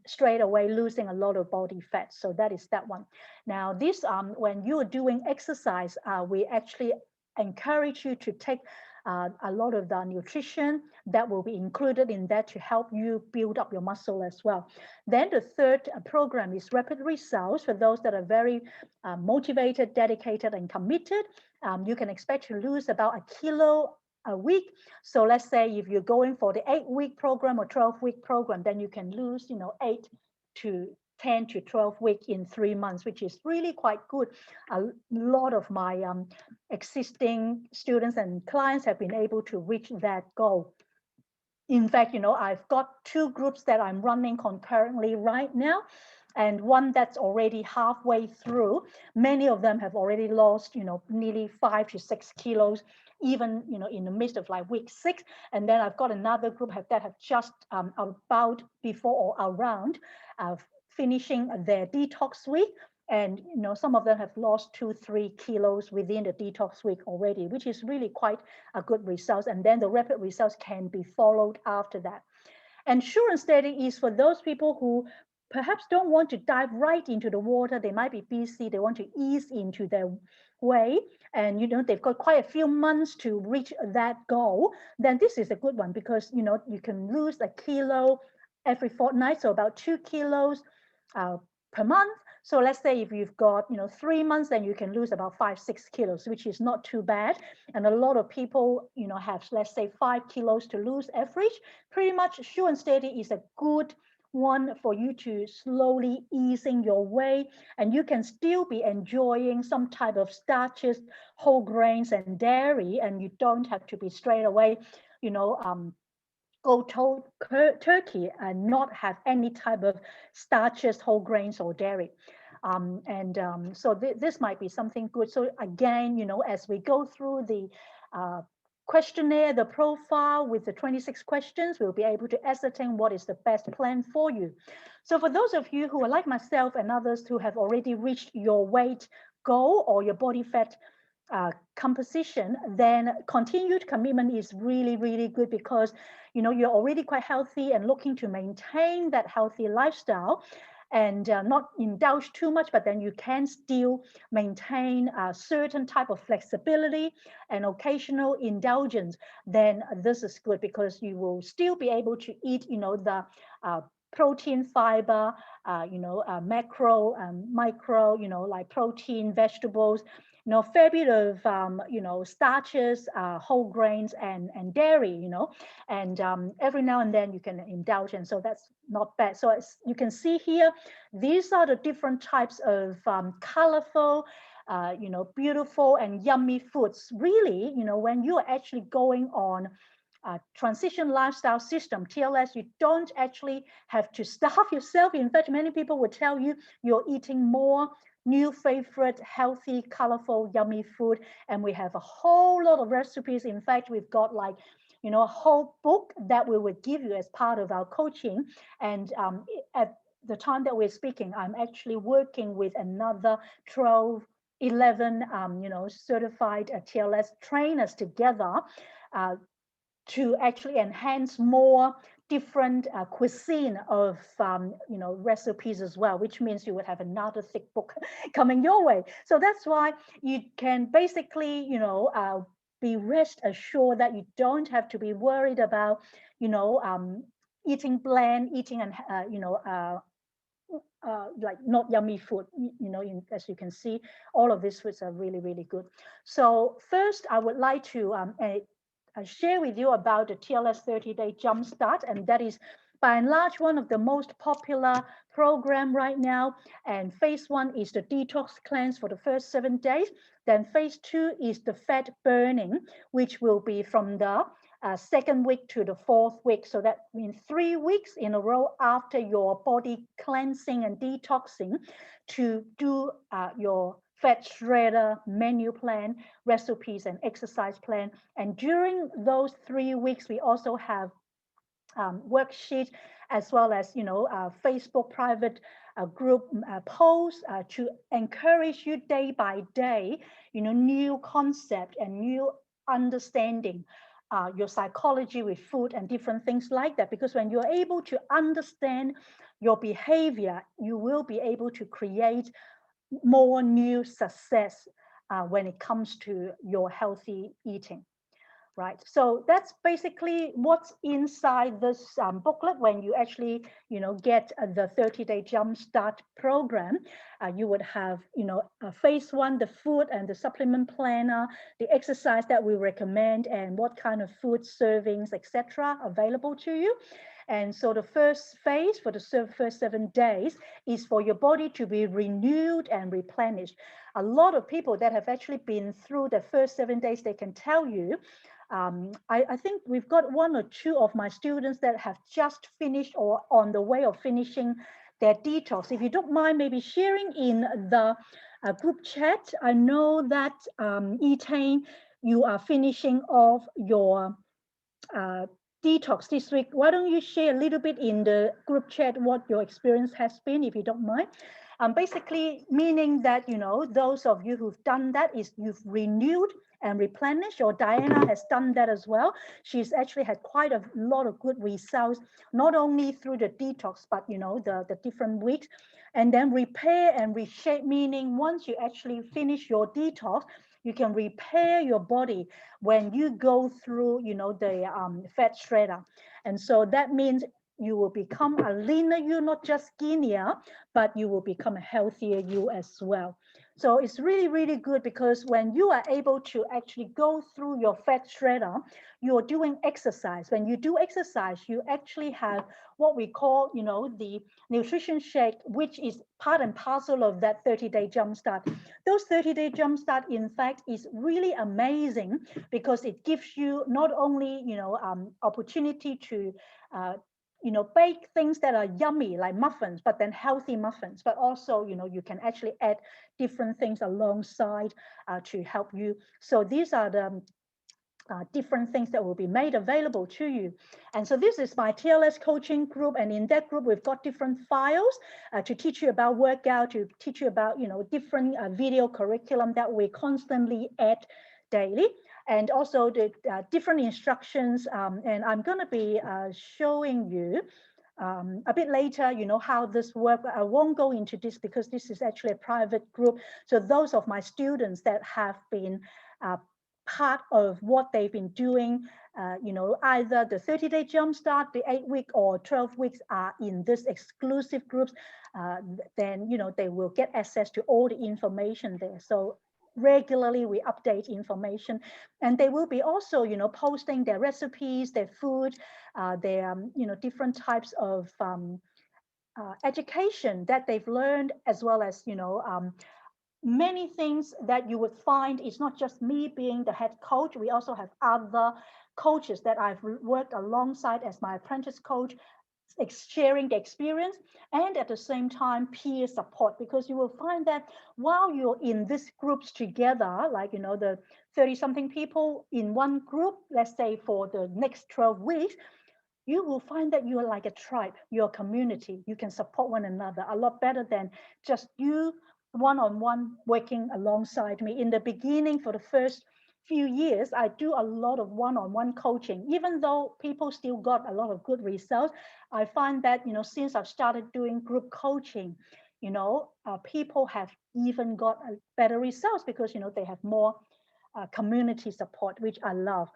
straight away losing a lot of body fat. So that is that one. Now this, when you are doing exercise, we actually encourage you to take a lot of the nutrition that will be included in that to help you build up your muscle as well. Then the third program is rapid results. For those that are very motivated, dedicated, and committed, you can expect to lose about 1 a week. So let's say if you're going for the 8-week program or 12-week program, then you can lose, 8 to 10 to 12 weeks in 3 months, which is really quite good. A lot of my existing students and clients have been able to reach that goal. In fact, I've got 2 groups that I'm running concurrently right now, and one that's already halfway through. Many of them have already lost, nearly 5 to 6 kilos, even, in the midst of like week 6. And then I've got another group that have just about before or around finishing their detox week. And some of them have lost 2-3 kilos within the detox week already, which is really quite a good result. And then the rapid results can be followed after that. And sure and steady is for those people who perhaps don't want to dive right into the water. They might be busy. They want to ease into their way, and they've got quite a few months to reach that goal. Then this is a good one, because you can lose a kilo every fortnight, so about 2 kilos per month. So let's say if you've got 3 months, then you can lose about 5-6 kilos, which is not too bad. And a lot of people have, let's say, 5 kilos to lose average. Pretty much sure and steady is a good one for you to slowly easing your way, and you can still be enjoying some type of starches, whole grains, and dairy, and you don't have to be straight away go turkey and not have any type of starches, whole grains, or dairy. So this might be something good. So again, as we go through the questionnaire, the profile with the 26 questions, we'll be able to ascertain what is the best plan for you. So for those of you who are like myself and others who have already reached your weight goal or your body fat composition, then continued commitment is really, really good, because you're already quite healthy and looking to maintain that healthy lifestyle and not indulge too much, but then you can still maintain a certain type of flexibility and occasional indulgence. Then this is good, because you will still be able to eat the protein, fiber, macro, micro, like protein, vegetables, fair bit of starches, whole grains, and dairy, and every now and then you can indulge, and so that's not bad. So as you can see here, these are the different types of colorful, beautiful and yummy foods. Really, when you're actually going on transition lifestyle system, TLS, you don't actually have to starve yourself. In fact, many people will tell you you're eating more new favorite, healthy, colorful, yummy food. And we have a whole lot of recipes. In fact, we've got like, a whole book that we would give you as part of our coaching. And at the time that we're speaking, I'm actually working with another 12, 11, certified TLS trainers together to actually enhance more different cuisine of recipes as well, which means you would have another thick book coming your way. So that's why you can basically be rest assured that you don't have to be worried about eating bland, eating and like not yummy food. As you can see, all of these foods are really, really good. So first, I would like to share with you about the TLS 30-day jumpstart, and that is by and large one of the most popular program right now. And phase 1 is the detox cleanse for the first 7 days. Then phase 2 is the fat burning, which will be from the 2nd week to the 4th week. So that means 3 weeks in a row after your body cleansing and detoxing to do your fat shredder menu plan, recipes, and exercise plan. And during those 3 weeks, we also have worksheets, as well as Facebook private group posts to encourage you day by day, new concept and new understanding. Your psychology with food and different things like that, because when you're able to understand your behavior, you will be able to create more new success when it comes to your healthy eating. right? So that's basically what's inside this booklet. When you actually, get the 30-day Jumpstart program, you would have, phase one, the food and the supplement planner, the exercise that we recommend, and what kind of food servings, etc., available to you. And so the first phase for the first 7 days is for your body to be renewed and replenished. A lot of people that have actually been through the first 7 days, they can tell you. I think we've got one or two of my students that have just finished or on the way of finishing their detox. If you don't mind, maybe sharing in the group chat. I know that Etane, you are finishing off your uh, detox this week. Why don't you share a little bit in the group chat what your experience has been, if you don't mind? Basically meaning that, those of you who've done that is you've renewed and replenished, or Diana has done that as well. She's actually had quite a lot of good results, not only through the detox, but, the different weeks. And then repair and reshape, meaning once you actually finish your detox, you can repair your body when you go through, the fat shredder. And so that means you will become a leaner you, not just skinnier, but you will become a healthier you as well. So it's really, really good, because when you are able to actually go through your fat shredder, you're doing exercise. When you do exercise, you actually have what we call, the nutrition shake, which is part and parcel of that 30-day jumpstart. Those 30-day jumpstart, in fact, is really amazing, because it gives you not only, opportunity to bake things that are yummy like muffins, but then healthy muffins, but also, you can actually add different things alongside to help you. So these are the different things that will be made available to you. And so this is my TLS coaching group. And in that group, we've got different files to teach you about workout, to teach you about, different video curriculum that we constantly add daily. And also the different instructions. And I'm going to be showing you a bit later, how this works. I won't go into this because this is actually a private group. So those of my students that have been part of what they've been doing, either the 30-day jumpstart, the 8-week or 12 weeks are in this exclusive groups, then, they will get access to all the information there. So regularly we update information, and they will be also, posting their recipes, their food, their, different types of education that they've learned, as well as, many things that you would find. It's not just me being the head coach. We also have other coaches that I've worked alongside as my apprentice coach, sharing the experience, and at the same time peer support, because you will find that while you're in these groups together, like, the 30 something people in one group, let's say for the next 12 weeks, you will find that you are like a tribe, you're a community. You can support one another a lot better than just you one-on-one working alongside me. In the beginning, for the first few years, I do a lot of one-on-one coaching. Even though people still got a lot of good results, I find that, since I've started doing group coaching, people have even got better results, because, they have more community support, which I love.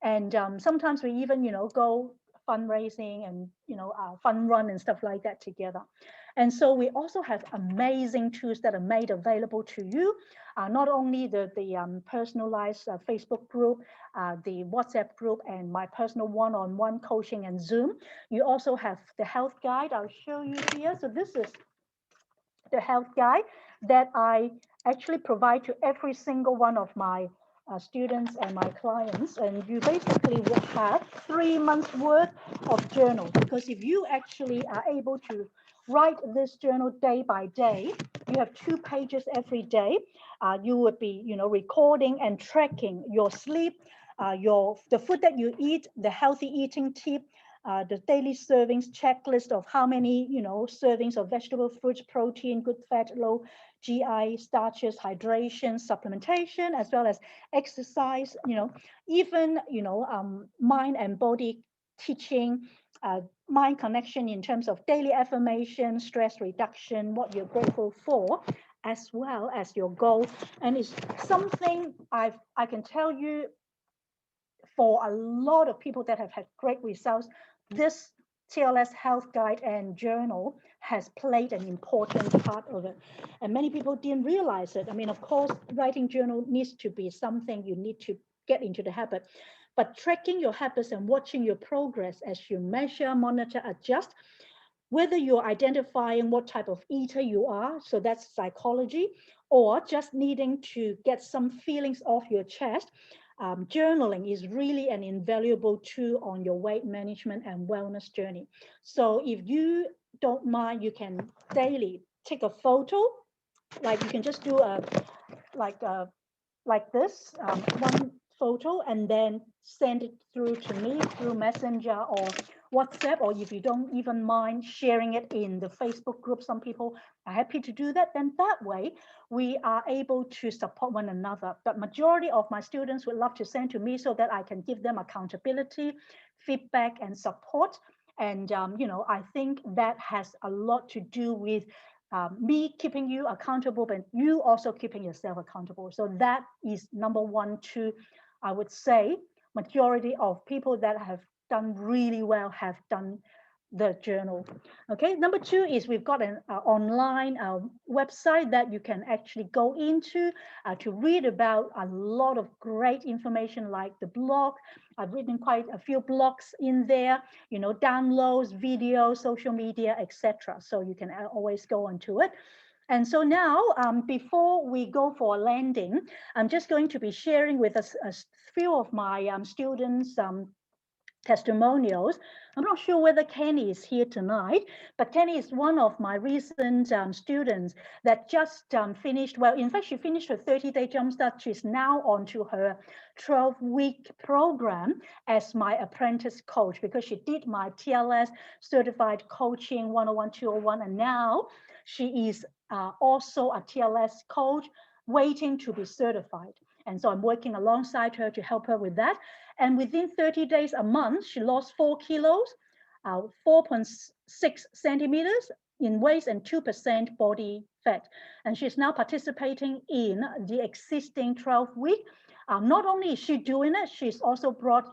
And sometimes we even, go fundraising and, fun run and stuff like that together. And so we also have amazing tools that are made available to you, not only the personalized Facebook group, the WhatsApp group, and my personal one-on-one coaching and Zoom. You also have the health guide. I'll show you here. So this is the health guide that I actually provide to every single one of my students and my clients. And you basically will have 3 months worth of journal, because if you actually are able to write this journal day by day, you have 2 pages every day. You would be, recording and tracking your sleep, the food that you eat, the healthy eating tip, the daily servings checklist of how many, servings of vegetable, fruits, protein, good fat, low GI, starches, hydration, supplementation, as well as exercise, even, mind and body teaching, mind connection in terms of daily affirmation, stress reduction, what you're grateful for, as well as your goal. And it's something I can tell you for a lot of people that have had great results, this TLS Health Guide and Journal has played an important part of it. And many people didn't realize it. I mean, of course, writing journal needs to be something you need to get into the habit. But tracking your habits and watching your progress as you measure, monitor, adjust, whether you're identifying what type of eater you are, so that's psychology, or just needing to get some feelings off your chest, journaling is really an invaluable tool on your weight management and wellness journey. So if you don't mind, you can daily take a photo, like you can just do like this, one photo, and then send it through to me through Messenger or WhatsApp, or if you don't even mind sharing it in the Facebook group, some people are happy to do that, then that way we are able to support one another. But majority of my students would love to send to me so that I can give them accountability, feedback, and support. And, I think that has a lot to do with me keeping you accountable, but you also keeping yourself accountable. So that is number one, two, I would say majority of people that have done really well have done the journal. Okay, number two is we've got an online website that you can actually go into to read about a lot of great information, like the blog. I've written quite a few blogs in there, downloads, videos, social media, etc. So you can always go onto it. And so now, before we go for landing, I'm just going to be sharing with us a few of my students' testimonials. I'm not sure whether Kenny is here tonight, but Kenny is one of my recent students that just finished, well, in fact, she finished her 30-day jumpstart. She's now on to her 12-week program as my apprentice coach, because she did my TLS certified coaching 101, 201, and now she is also a TLS coach waiting to be certified. And so I'm working alongside her to help her with that. And within 30 days, a month, she lost 4 kilos, 4.6 centimeters in waist, and 2% body fat. And she's now participating in the existing 12-week. Not only is she doing it, she's also brought,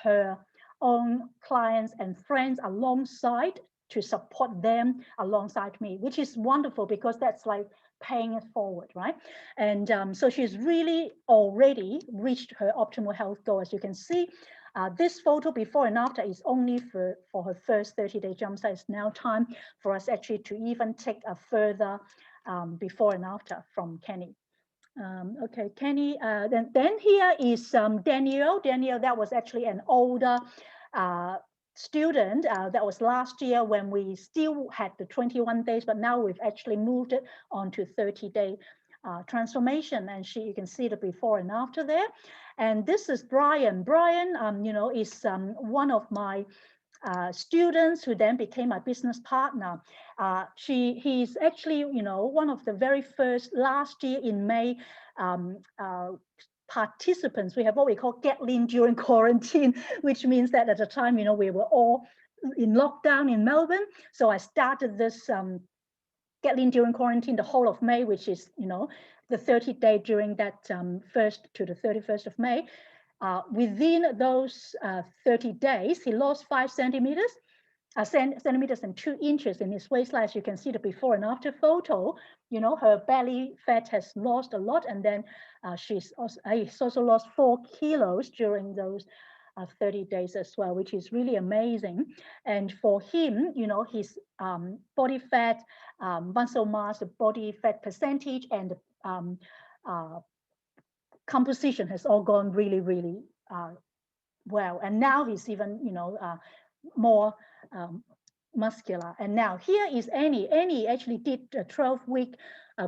her own clients and friends alongside to support them alongside me, which is wonderful, because that's like paying it forward, right? And so she's really already reached her optimal health goal. As you can see, this photo before and after is only for her first 30-day jumpstart. It's now time for us actually to even take a further before and after from Kenny. Okay, Kenny, then here is Daniel. Daniel, that was actually an older student. That was last year when we still had the 21 days, but now we've actually moved it on to 30-day transformation. And you can see the before and after there. And this is Brian. Brian, is one of my students who then became my business partner. He's actually, one of the very first last year in May participants. We have what we call Get Lean during quarantine, which means that at the time, we were all in lockdown in Melbourne. So I started this Get Lean during quarantine the whole of May, which is, the 30th day during that 1st to the 31st of May. Within those 30 days, he lost 5 centimeters, centimeters and 2 inches in his waistline. As you can see the before and after photo, her belly fat has lost a lot. And then he's also lost 4 kilos during those 30 days as well, which is really amazing. And for him, his body fat, muscle mass, the body fat percentage, and composition has all gone really, really well. And now he's even, more muscular. And now here is Annie. Annie actually did a 12-week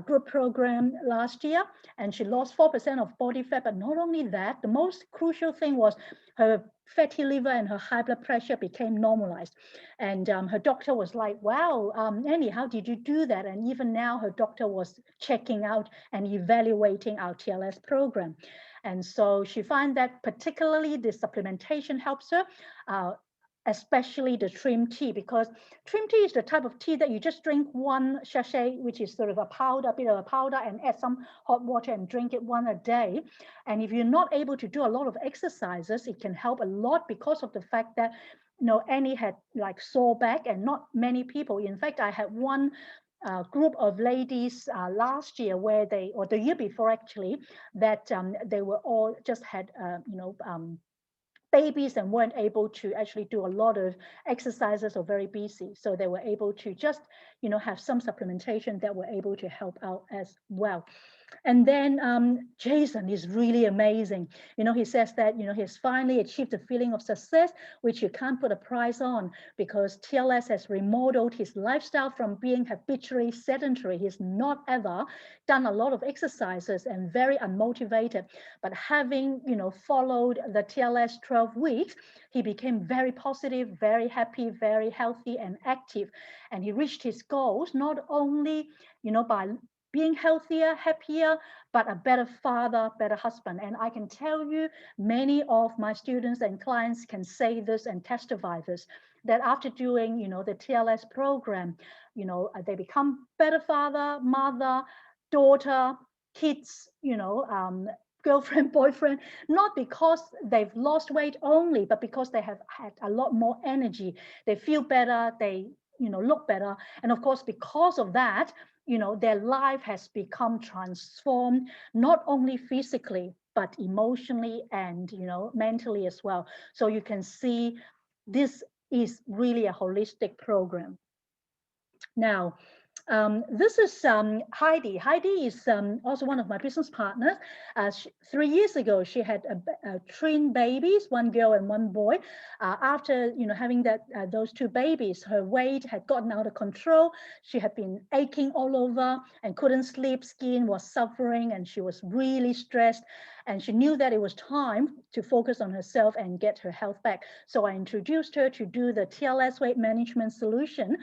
group program last year, and she lost 4% of body fat. But not only that, the most crucial thing was her fatty liver and her high blood pressure became normalized. And her doctor was like, wow, Annie, how did you do that? And even now her doctor was checking out and evaluating our TLS program. And so she found that particularly the supplementation helps her. especially the trim tea, because trim tea is the type of tea that you just drink one sachet, which is sort of a powder, bit of a powder, and add some hot water and drink it one a day. And if you're not able to do a lot of exercises, it can help a lot because of the fact that, Annie had like sore back, and not many people. In fact, I had one group of ladies last year or the year before actually, that they were all just had, babies and weren't able to actually do a lot of exercises or very busy. So they were able to just, have some supplementation that were able to help out as well. And then Jason is really amazing. He says that, he's finally achieved a feeling of success, which you can't put a price on, because TLS has remodeled his lifestyle from being habitually sedentary. He's not ever done a lot of exercises and very unmotivated. But having, followed the TLS 12 weeks, he became very positive, very happy, very healthy and active. And he reached his goals, not only, by being healthier, happier, but a better father, better husband. And I can tell you, many of my students and clients can say this and testify this, that after doing, the TLS program, they become better father, mother, daughter, kids, girlfriend, boyfriend, not because they've lost weight only, but because they have had a lot more energy. They feel better, they, look better. And of course, because of that, their life has become transformed, not only physically, but emotionally and, mentally as well. So you can see this is really a holistic program. Now, this is Heidi. Heidi is also one of my business partners. 3 years ago, she had twin babies, one girl and one boy. After having those two babies, her weight had gotten out of control. She had been aching all over and couldn't sleep. Skin was suffering, and she was really stressed. And she knew that it was time to focus on herself and get her health back. So I introduced her to do the TLS weight management solution.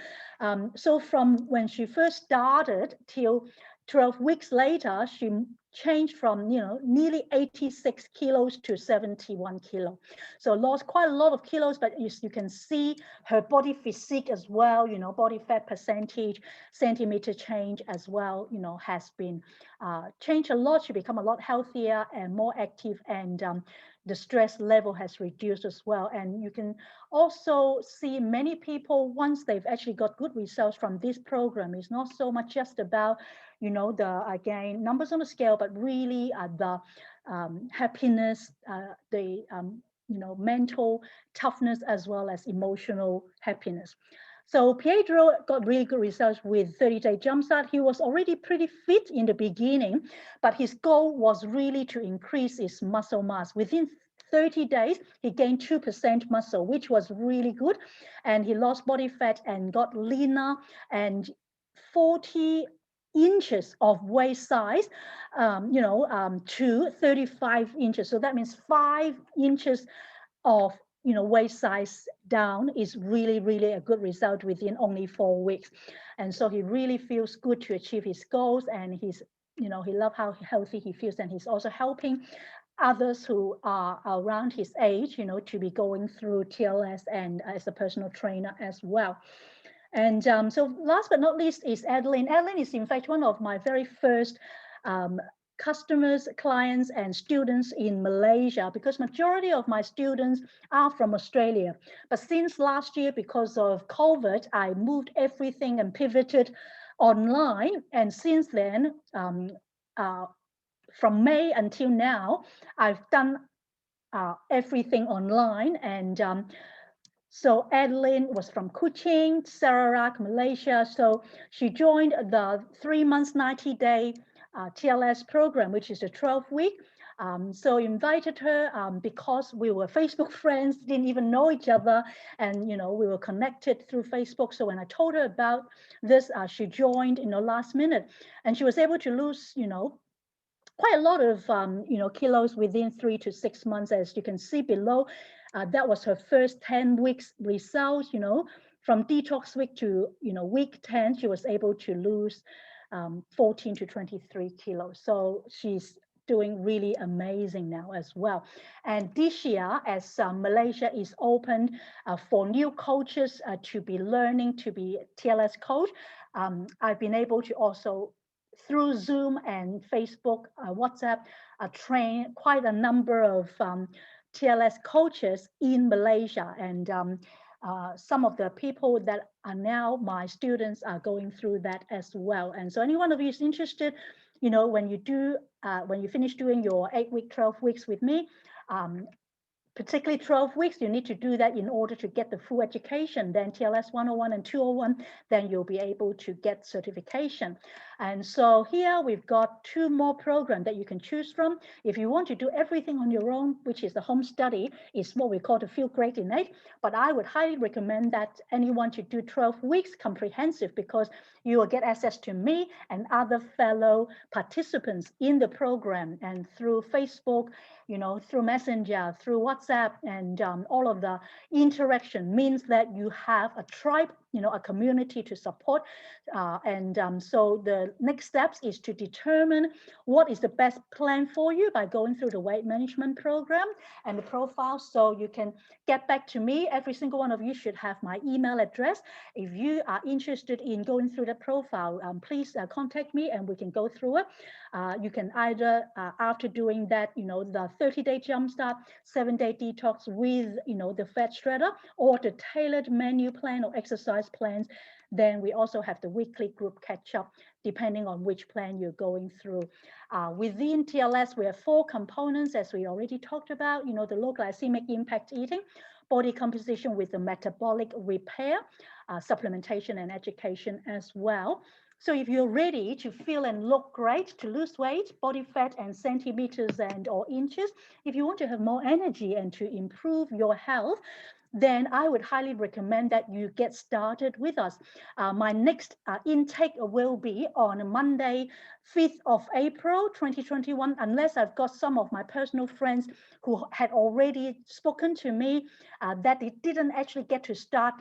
So from when she first started till 12 weeks later, she changed from nearly 86 kilos to 71 kilo. So lost quite a lot of kilos, but you can see her body physique as well, body fat percentage, centimeter change as well, has been changed a lot. She become a lot healthier and more active, and the stress level has reduced as well. And you can also see many people, once they've actually got good results from this program, it's not so much just about, the, again, numbers on the scale, but really the happiness, the, mental toughness, as well as emotional happiness. So Pietro got really good results with 30-day jumpstart. He was already pretty fit in the beginning, but his goal was really to increase his muscle mass. Within 30 days, he gained 2% muscle, which was really good. And he lost body fat and got leaner, and 40 inches of waist size, to 35 inches. So that means 5 inches of waist size down is really, really a good result within only 4 weeks. And so he really feels good to achieve his goals, and he's, he loves how healthy he feels, and he's also helping others who are around his age, to be going through TLS and as a personal trainer as well. And so last but not least is Adeline. Adeline is in fact one of my very first customers, clients, and students in Malaysia, because majority of my students are from Australia. But since last year, because of COVID, I moved everything and pivoted online. And since then, from May until now, I've done everything online. And so Adeline was from Kuching, Sarawak, Malaysia. So she joined the 3 months, 90-day TLS program, which is a 12-week. So invited her because we were Facebook friends, didn't even know each other, and we were connected through Facebook. So when I told her about this, she joined last minute, and she was able to lose quite a lot of kilos within 3 to 6 months, as you can see below. That was her first 10 weeks results. From detox week to week 10, she was able to lose 14 to 23 kilos. So she's doing really amazing now as well. And this year, as Malaysia is open for new coaches to be learning to be TLS coach, I've been able to also through Zoom and Facebook, WhatsApp, train quite a number of TLS coaches in Malaysia. And some of the people that are now my students are going through that as well. And so any one of you is interested, you know, when you finish doing your 8-week, 12 weeks with me, particularly 12 weeks, you need to do that in order to get the full education. Then TLS 101 and 201, then you'll be able to get certification. And so here we've got 2 more programs that you can choose from. If you want to do everything on your own, which is the home study, is what we call the Field Grade Innate. But I would highly recommend that anyone should do 12 weeks comprehensive, because you will get access to me and other fellow participants in the program, and through Facebook, you know, through Messenger, through WhatsApp, and all of the interaction means that you have a tribe, you know, a community to support. So the next steps is to determine what is the best plan for you by going through the weight management program and the profile. So you can get back to me. Every single one of you should have my email address. If you are interested in going through the profile, please contact me and we can go through it. You can either, after doing that, you know, the 30-day jumpstart, 7-day detox with, you know, the fat shredder, or the tailored menu plan or exercise plans. Then we also have the weekly group catch up, depending on which plan you're going through. Within TLS, we have 4 components, as we already talked about, you know, the low glycemic impact eating, body composition with the metabolic repair, supplementation and education as well. So if you're ready to feel and look great, to lose weight, body fat and centimeters and or inches, if you want to have more energy and to improve your health, then I would highly recommend that you get started with us. My next intake will be on Monday, 5th of April, 2021, unless I've got some of my personal friends who had already spoken to me that it didn't actually get to start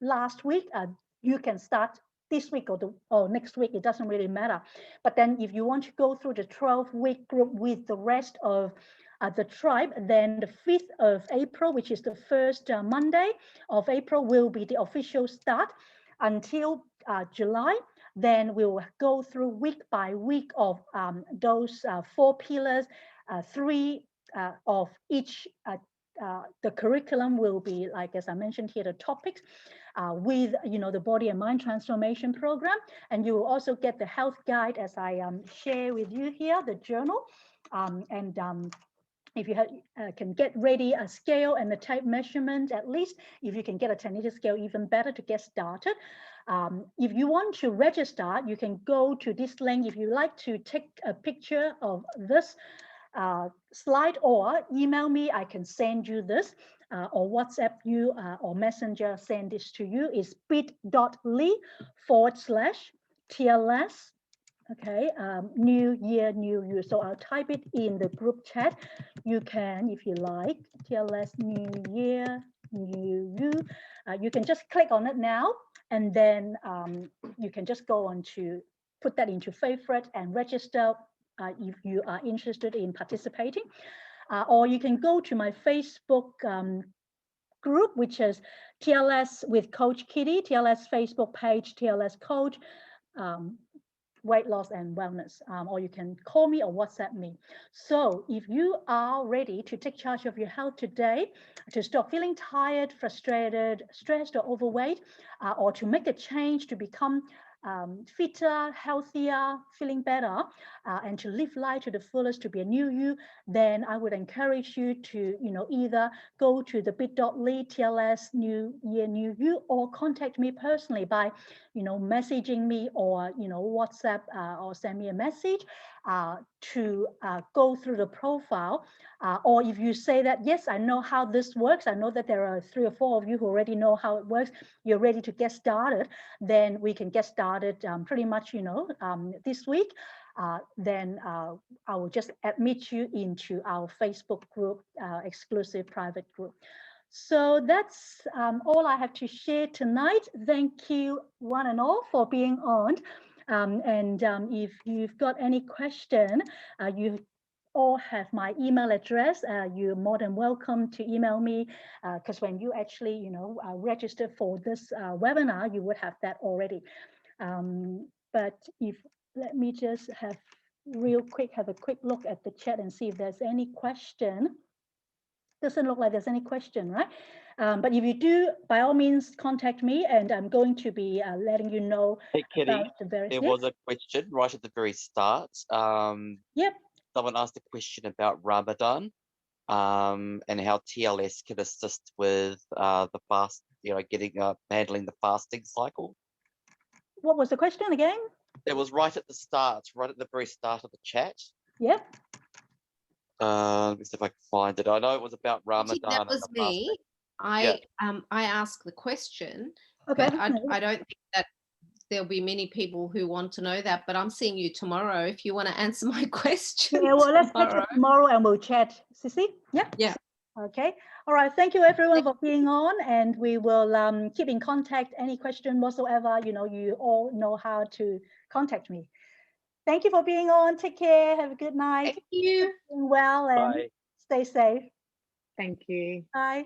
last week. You can start this week or next week, it doesn't really matter. But then if you want to go through the 12-week group with the rest of the tribe, then the 5th of April, which is the first Monday of April, will be the official start until July. Then we will go through week by week of those 4 pillars, 3 of each. The curriculum will be, like as I mentioned here, the topics with, you know, the body and mind transformation program. And you will also get the health guide, as I share with you here, the journal. If you can get ready a scale and a tape measurement, at least if you can get a 10-liter scale, even better to get started. If you want to register, you can go to this link. If you like to take a picture of this slide or email me, I can send you this, or WhatsApp you or Messenger send this to you. Is bit.ly/TLS. Okay, new year, new you. So I'll type it in the group chat. You can, if you like, TLS new year, new you. You can just click on it now, and then you can just go on to put that into favorite and register if you are interested in participating. Or you can go to my Facebook group, which is TLS with Coach Kitty, TLS Facebook page, TLS Coach, weight loss and wellness, or you can call me or WhatsApp me. So if you are ready to take charge of your health today, to stop feeling tired, frustrated, stressed, or overweight, or to make a change to become fitter, healthier, feeling better, and to live life to the fullest, to be a new you, then I would encourage you to, you know, either go to the bit.ly TLS new year, new you, or contact me personally by, you know, messaging me or, you know, WhatsApp or send me a message to go through the profile. Or if you say that, yes, I know how this works, I know that there are 3 or 4 of you who already know how it works, you're ready to get started, then we can get started pretty much, you know, this week. Then I will just admit you into our Facebook group, exclusive private group. So that's all I have to share tonight. Thank you one and all for being on. If you've got any question, you all have my email address. You're more than welcome to email me, because when you actually, register for this webinar, you would have that already. But let me just have a quick look at the chat and see if there's any question. Doesn't look like there's any question, right? But if you do, by all means, contact me, and I'm going to be letting you know. Hey, Kitty, about the various. there was a question right at the very start. Yep. Someone asked a question about Ramadan, and how TLS can assist with the fast, handling the fasting cycle. What was the question again? It was right at the start, right at the very start of the chat. Yep. Let's see if I can find it. I know it was about Ramadan. That was me. I asked the question, okay. But I don't think that there'll be many people who want to know that. But I'm seeing you tomorrow if you want to answer my question. Yeah, well, let's catch up tomorrow and we'll chat. Sissy? Yeah. Yeah. Okay. All right. Thank you, everyone, for being on, and we will keep in contact. Any question whatsoever, you all know how to contact me. Thank you for being on. Take care. Have a good night. Thank you. Doing well, and Bye. stay safe. Thank you. Bye.